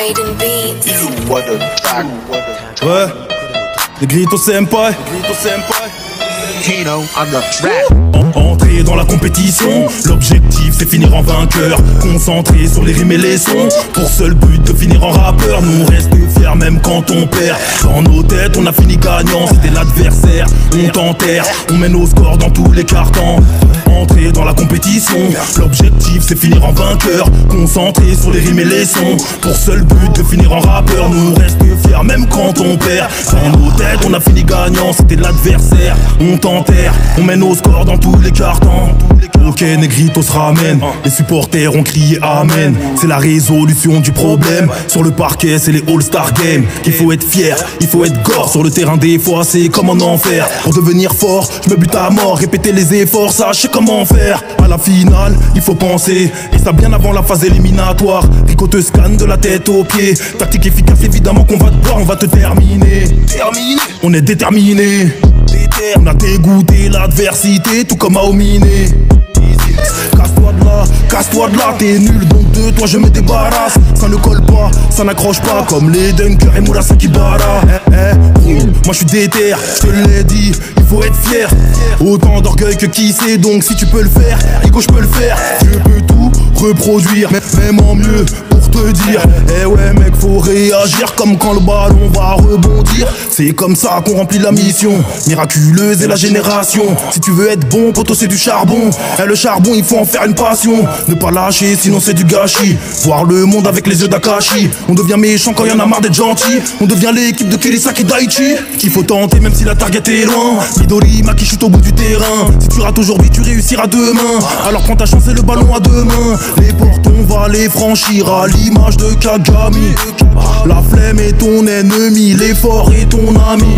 Raiden Beats. Ouais, les Grito Senpai. Kino on the track. Entrer dans la compétition, l'objectif c'est finir en vainqueur. Concentré sur les rimes et les sons, pour seul but de finir en rappeur. Nous on reste fiers même quand on perd. Dans nos têtes on a fini gagnant, c'était l'adversaire. On t'enterre, on mène au score dans tous les cartons. Entrer dans la compétition, l'objectif c'est finir en vainqueur. Concentré sur les rimes et les sons, pour seul but de finir en rappeur. Nous on reste fiers même quand on perd. Dans nos têtes on a fini gagnant, c'était l'adversaire. On t'enterre, on mène au score dans tous les cartons. Ok, Negrito se ramène, les supporters ont crié amen. C'est la résolution du problème. Sur le parquet c'est les All-Star Games. Il faut être fier, il faut être gore. Sur le terrain des fois c'est comme en enfer. Pour devenir fort, je me bute à mort. Répéter les efforts, ça je sais comment faire. À la finale, il faut penser, et ça bien avant la phase éliminatoire. Rico te scanne de la tête aux pieds. Tactique efficace, évidemment qu'on va te boire, on va te terminer. On est déterminé. On a dégoûté l'adversité, tout comme Aomine. Casse-toi de là, t'es nul, donc de toi je me débarrasse. Ça ne colle pas, ça n'accroche pas, comme les Dunkers et Murasaki Bara. Moi je suis déter, je te l'ai dit, il faut être fier. Autant d'orgueil que qui sait, donc si tu peux le faire, Rico je peux le faire. Je peux tout reproduire, même en mieux. Te dire, eh ouais mec faut réagir comme quand le ballon va rebondir. C'est comme ça qu'on remplit la mission, miraculeuse est la génération. Si tu veux être bon, poto c'est du charbon. Le charbon il faut en faire une passion. Ne pas lâcher sinon c'est du gâchis. Voir le monde avec les yeux d'Akashi. On devient méchant quand y'en a marre d'être gentil. On devient l'équipe de Kirisaki Daichi. Qu'il faut tenter même si la target est loin. Midori Maki chute au bout du terrain. Si tu rates aujourd'hui tu réussiras demain. Alors prends ta chance et le ballon à deux mains. Les portes on va les franchir à l'image de Kagami. La flemme est ton ennemi, l'effort est ton ami.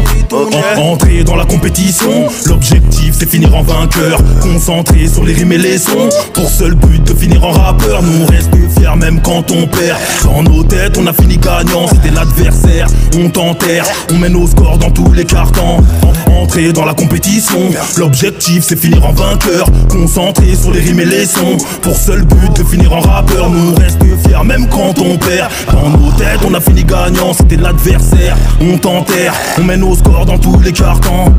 Entrer dans la compétition, l'objectif c'est finir en vainqueur. Concentré sur les rimes et les sons, pour seul but de finir en rappeur. Nous on reste fiers même quand on perd. Dans nos têtes on a fini gagnant, c'était l'adversaire. On t'enterre, on mène au score dans tous les cartons. Entrer dans la compétition, l'objectif c'est finir en vainqueur. Concentré sur les rimes et les sons, pour seul but de finir en rappeur. Nous on reste fiers même quand on perd. Dans nos têtes on a fini gagnant, c'était l'adversaire. On t'enterre, on mène au score dans tous les cartons.